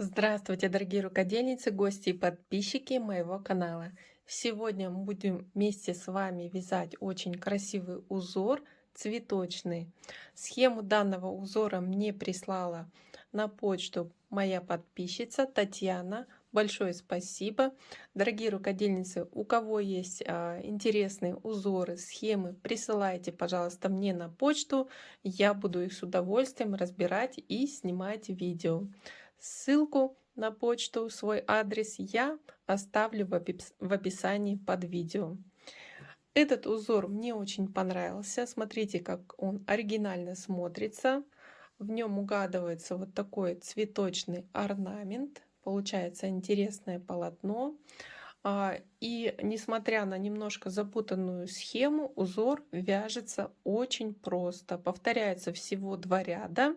Здравствуйте, дорогие рукодельницы, гости и подписчики моего канала. Сегодня мы будем вместе с вами вязать очень красивый узор цветочный. Схему данного узора мне прислала на почту моя подписчица Татьяна. Большое спасибо. Дорогие рукодельницы, у кого есть интересные узоры, схемы, присылайте, пожалуйста, мне на почту. Я буду их с удовольствием разбирать и снимать видео. Ссылку на почту, свой адрес я оставлю в описании под видео. Этот узор мне очень понравился. Смотрите, как он оригинально смотрится. В нем угадывается вот такой цветочный орнамент. Получается интересное полотно. И несмотря на немножко запутанную схему, узор вяжется очень просто. Повторяется всего 2 ряда.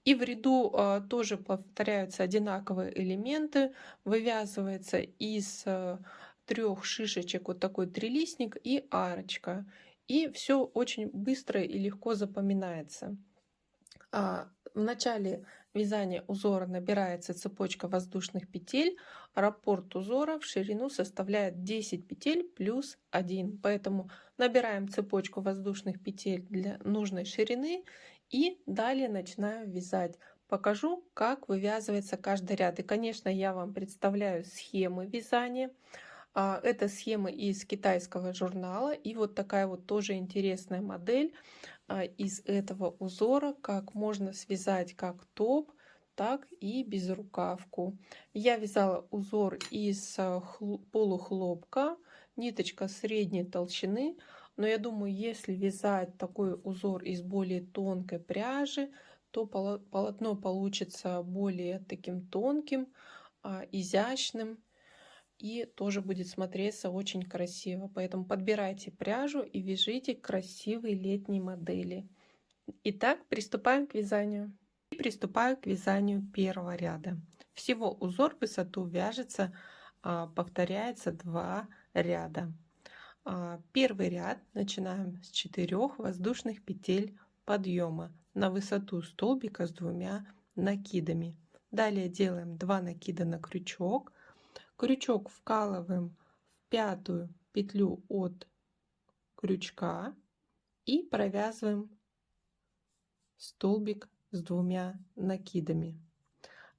И в ряду тоже повторяются одинаковые элементы. Вывязывается из 3 шишечек вот такой трилистник и арочка. И все очень быстро и легко запоминается. В начале вязания узора набирается цепочка воздушных петель. Раппорт узора в ширину составляет 10 петель плюс 1. Поэтому набираем цепочку воздушных петель для нужной ширины и далее начинаю вязать. Покажу, как вывязывается каждый ряд. И, конечно, я вам представляю схемы вязания. Это схемы из китайского журнала. И вот такая вот тоже интересная модель из этого узора, как можно связать как топ, так и безрукавку. Я вязала узор из полухлопка, ниточка средней толщины, но я думаю, если вязать такой узор из более тонкой пряжи, то полотно получится более таким тонким, изящным и тоже будет смотреться очень красиво. Поэтому подбирайте пряжу и вяжите красивые летние модели. Итак, приступаем к вязанию. И приступаю к вязанию первого ряда. Всего узор в высоту вяжется, повторяется 2 ряда. Первый ряд начинаем с 4 воздушных петель подъема на высоту столбика с 2 накидами. Далее делаем 2 накида на крючок. Крючок вкалываем в 5-ю петлю от крючка и провязываем столбик с 2 накидами.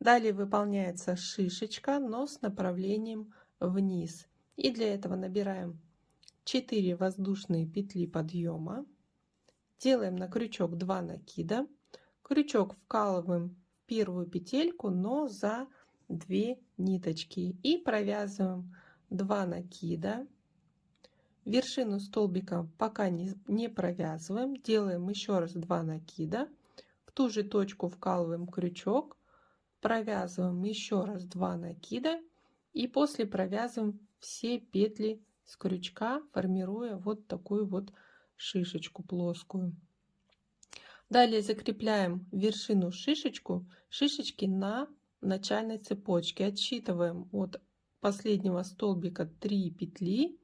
Далее выполняется шишечка, но с направлением вниз. И для этого набираем 4 воздушные петли подъема, делаем на крючок 2 накида, крючок вкалываем в первую петельку, но за 2 ниточки и провязываем 2 накида. Вершину столбика пока не провязываем, делаем еще раз 2 накида, в ту же точку вкалываем крючок, провязываем еще раз 2 накида и после провязываем все петли с крючка, формируя вот такую вот шишечку плоскую. Далее закрепляем вершину шишечки на начальной цепочке, отсчитываем от последнего столбика 3 петли,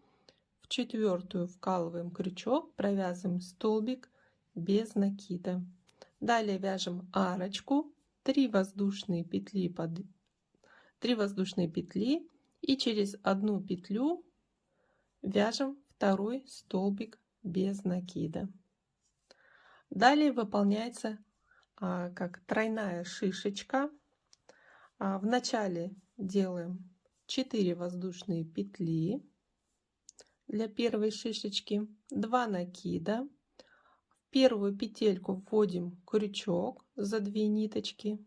в 4-ю вкалываем крючок, провязываем столбик без накида. Далее вяжем арочку, 3 воздушные петли и через 1 петлю вяжем второй столбик без накида. Далее выполняется как тройная шишечка. В начале делаем 4 воздушные петли для первой шишечки, 2 накида, в первую петельку вводим крючок за 2 ниточки,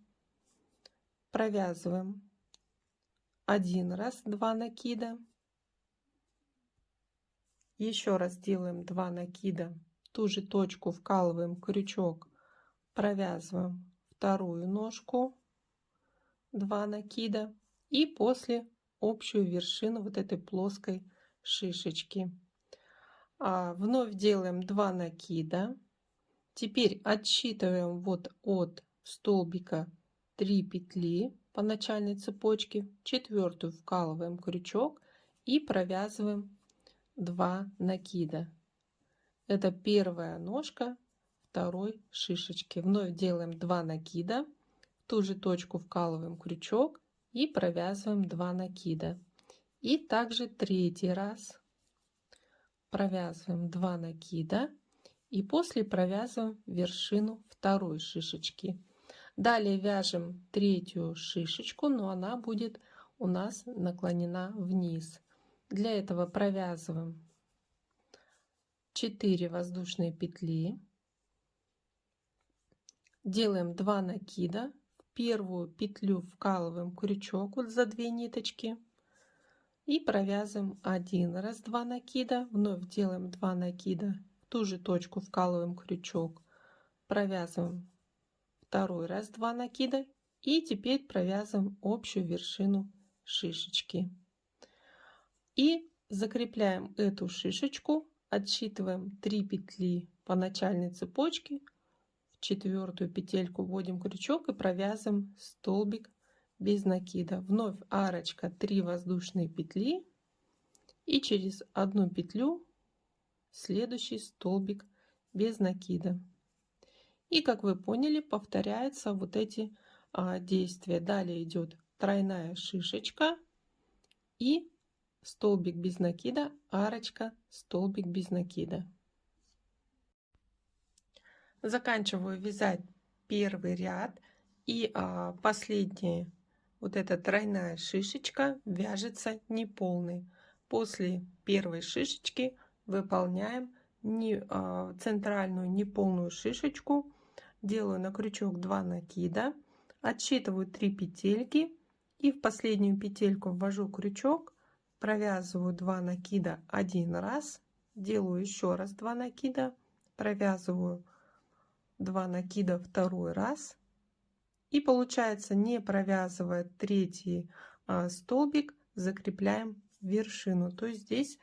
провязываем 1 раз 2 накида, еще раз делаем 2 накида, в ту же точку вкалываем крючок, провязываем вторую ножку, 2 накида и после общую вершину вот этой плоской шишечки. Вновь делаем 2 накида. Теперь отсчитываем вот от столбика 3 петли по начальной цепочке, 4-ю вкалываем крючок и провязываем 2 накида. Это первая ножка второй шишечки. Вновь делаем 2 накида, в ту же точку вкалываем крючок и провязываем 2 накида. И также третий раз провязываем 2 накида и после провязываем вершину второй шишечки. Далее вяжем третью шишечку, но она будет у нас наклонена вниз. Для этого провязываем 4 воздушные петли, делаем 2 накида, в первую петлю вкалываем крючок вот за 2 ниточки и провязываем 1 раз 2 накида, вновь делаем 2 накида, в ту же точку вкалываем крючок, провязываем второй раз 2 накида и теперь провязываем общую вершину шишечки и закрепляем эту шишечку, отсчитываем 3 петли по начальной цепочке, в четвертую петельку вводим крючок и провязываем столбик без накида. Вновь арочка, 3 воздушные петли и через одну петлю следующий столбик без накида. И как вы поняли, повторяются вот эти действия. Далее идет тройная шишечка и столбик без накида, арочка, столбик без накида. Заканчиваю вязать первый ряд и последняя вот эта тройная шишечка вяжется неполной. После первой шишечки выполняем центральную неполную шишечку, делаю на крючок 2 накида, отсчитываю 3 петельки и в последнюю петельку ввожу крючок, провязываю 2 накида 1 раз, делаю еще раз 2 накида, провязываю 2 накида второй раз и получается, не провязывая третий столбик, закрепляем вершину. То есть здесь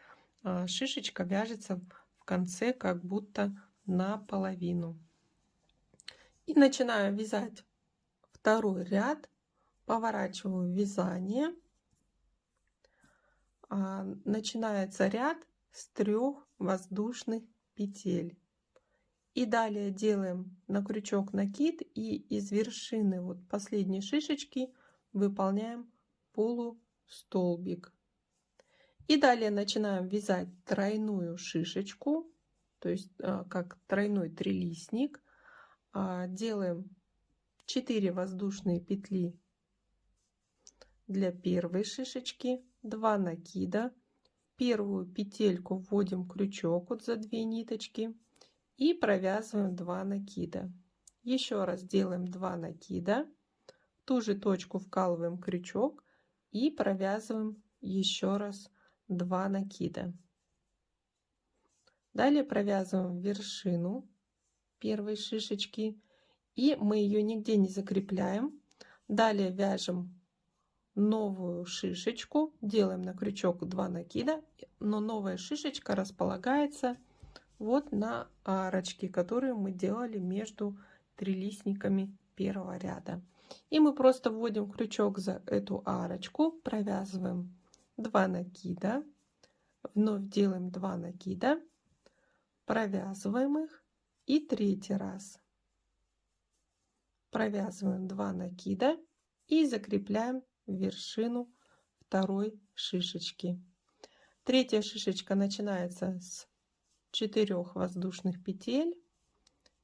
шишечка вяжется в конце как будто наполовину. И начинаю вязать второй ряд, поворачиваю вязание. Начинается ряд с 3 воздушных петель. И далее делаем на крючок накид и из вершины вот последней шишечки выполняем полустолбик. И далее начинаем вязать тройную шишечку, то есть как тройной трилистник. Делаем 4 воздушные петли для первой шишечки, 2 накида, первую петельку вводим крючок вот за 2 ниточки и провязываем 2 накида. Еще раз делаем 2 накида, в ту же точку вкалываем крючок и провязываем еще раз 2 накида. Далее провязываем вершину первой шишечки и мы ее нигде не закрепляем. Далее вяжем новую шишечку, делаем на крючок 2 накида, но новая шишечка располагается вот на арочке, которую мы делали между трилистниками первого ряда. И мы просто вводим крючок за эту арочку, провязываем 2 накида, вновь делаем 2 накида, провязываем их и третий раз провязываем 2 накида и закрепляем вершину второй шишечки. Третья шишечка начинается с 4 воздушных петель,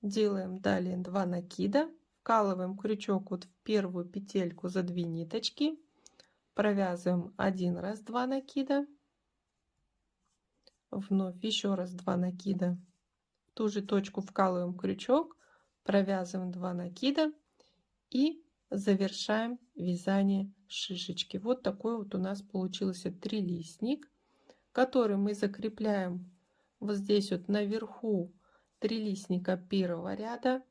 делаем далее 2 накида, вкалываем крючок вот в первую петельку за 2 ниточки, провязываем 1 раз 2 накида, вновь еще раз 2 накида, в ту же точку вкалываем крючок, провязываем 2 накида и завершаем вязание шишечки. Вот такой вот у нас получился трилистник, который мы закрепляем вот здесь вот наверху трилистника первого ряда,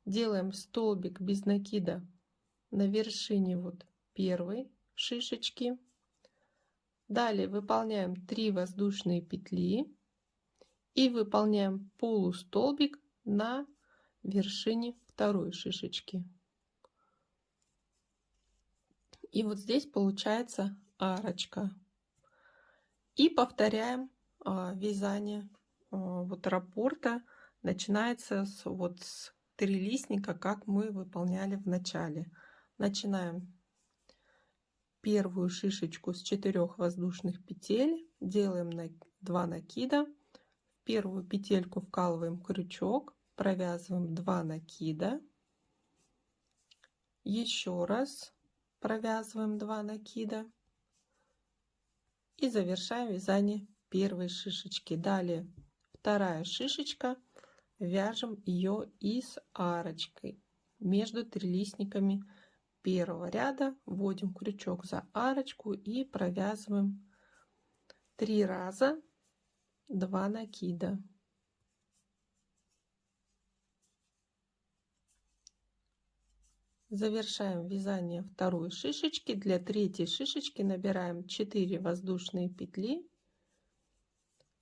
делаем столбик без накида на вершине вот первой шишечки. Далее выполняем 3 воздушные петли и выполняем полустолбик на вершине второй шишечки. И вот здесь получается арочка. И повторяем вязание вот раппорта. Начинается с трилистника, как мы выполняли в начале. Начинаем первую шишечку с 4 воздушных петель, делаем 2 накида, в первую петельку вкалываем крючок, провязываем 2 накида, еще раз провязываем 2 накида и завершаем вязание первой шишечки. Далее вторая шишечка, вяжем ее и с арочкой между трилистниками первого ряда, вводим крючок за арочку и провязываем 3 раза 2 накида. Завершаем вязание второй шишечки. Для третьей шишечки набираем 4 воздушные петли,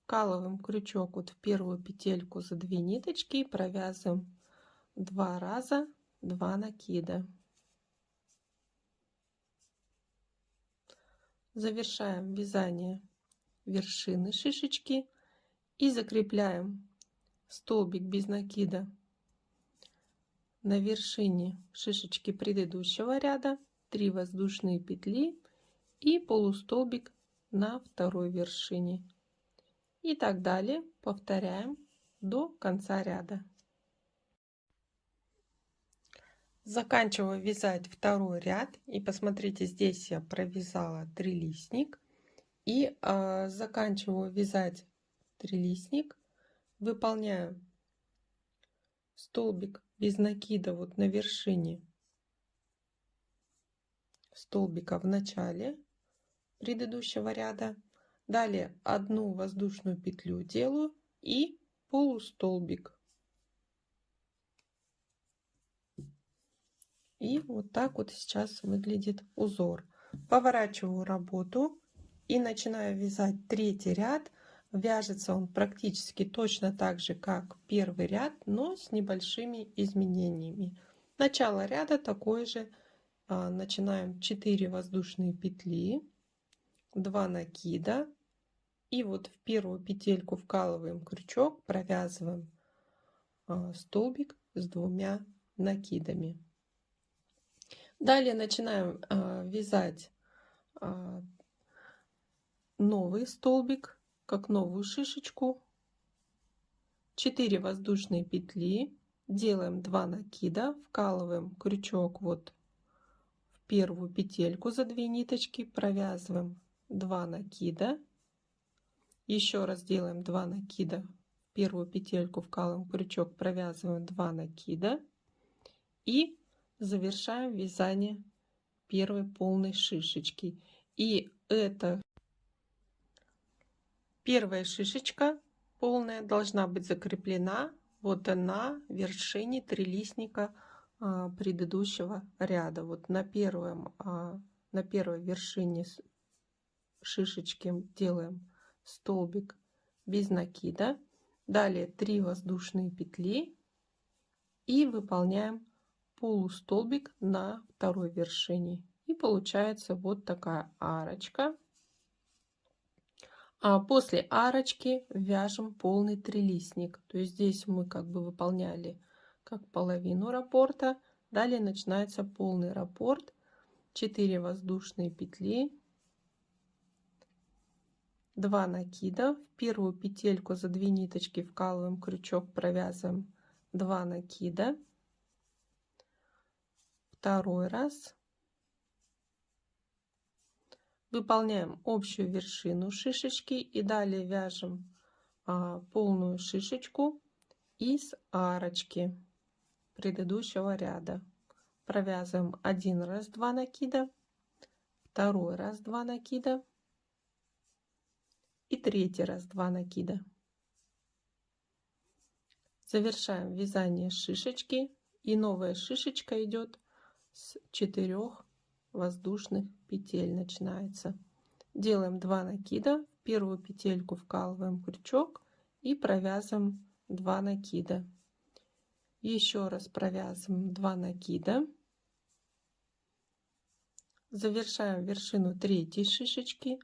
вкалываем крючок вот в первую петельку за 2 ниточки и провязываем 2 раза 2 накида. Завершаем вязание вершины шишечки и закрепляем столбик без накида на вершине шишечки предыдущего ряда, 3 воздушные петли и полустолбик на второй вершине. И так далее повторяем до конца ряда. Заканчиваю вязать второй ряд, и посмотрите, здесь я провязала трилистник и заканчиваю вязать трилистник, выполняю столбик без накида вот на вершине столбика в начале предыдущего ряда, далее одну воздушную петлю делаю и полустолбик. И вот так вот сейчас выглядит узор. Поворачиваю работу и начинаю вязать третий ряд. Вяжется он практически точно так же, как первый ряд, но с небольшими изменениями. Начало ряда такое же. Начинаем 4 воздушные петли, 2 накида. И вот в первую петельку вкалываем крючок, провязываем столбик с 2 накидами. Далее начинаем вязать новый столбик, как новую шишечку. 4 воздушные петли, делаем 2 накида, вкалываем крючок вот в первую петельку за 2 ниточки, провязываем 2 накида, еще раз делаем 2 накида, в первую петельку вкалываем крючок, провязываем 2 накида и завершаем вязание первой полной шишечки. И это первая шишечка полная должна быть закреплена вот на вершине трилистника предыдущего ряда. Вот на первой вершине шишечки делаем столбик без накида, далее 3 воздушные петли и выполняем полустолбик на второй вершине, и получается вот такая арочка. А после арочки вяжем полный трилистник, то есть здесь мы как бы выполняли как половину раппорта. Далее начинается полный раппорт, 4 воздушные петли, 2 накида, в первую петельку за 2 ниточки вкалываем крючок, провязываем 2 накида, второй раз, выполняем общую вершину шишечки и далее вяжем полную шишечку из арочки предыдущего ряда. Провязываем 1 раз 2 накида, второй раз 2 накида и третий раз 2 накида. Завершаем вязание шишечки, и новая шишечка идет с 4 воздушных петель начинается. Делаем 2 накида, в первую петельку вкалываем крючок и провязываем 2 накида. Еще раз провязываем 2 накида. Завершаем вершину третьей шишечки.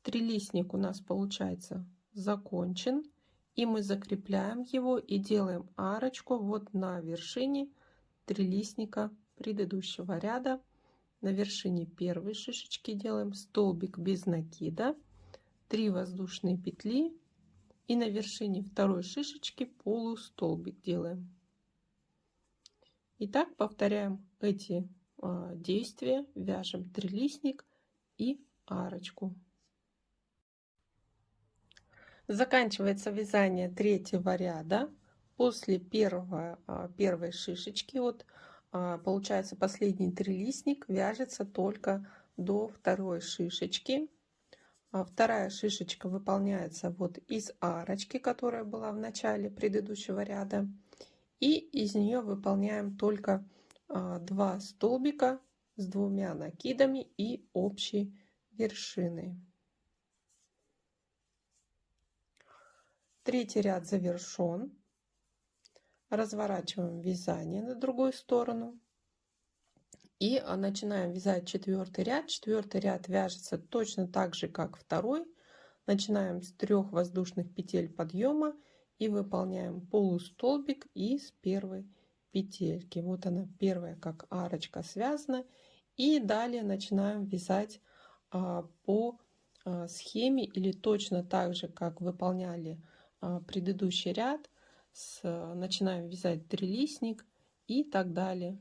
Трилистник у нас получается закончен, и мы закрепляем его и делаем арочку вот на вершине трилистника предыдущего ряда. На вершине первой шишечки делаем столбик без накида, 3 воздушные петли, и на вершине второй шишечки полустолбик делаем. И так повторяем эти действия, вяжем трилистник и арочку. Заканчивается вязание третьего ряда. После первой шишечки, вот получается последний трилистник вяжется только до второй шишечки. Вторая шишечка выполняется вот из арочки, которая была в начале предыдущего ряда. И из нее выполняем только 2 столбика с 2 накидами и общей вершиной. Третий ряд завершен. Разворачиваем вязание на другую сторону. И начинаем вязать четвертый ряд. Четвертый ряд вяжется точно так же, как второй. Начинаем с 3 воздушных петель подъема и выполняем полустолбик из первой петельки. Вот она, первая, как арочка, связана. И далее начинаем вязать по схеме или точно так же, как выполняли предыдущий ряд. Начинаем вязать трилистник и так далее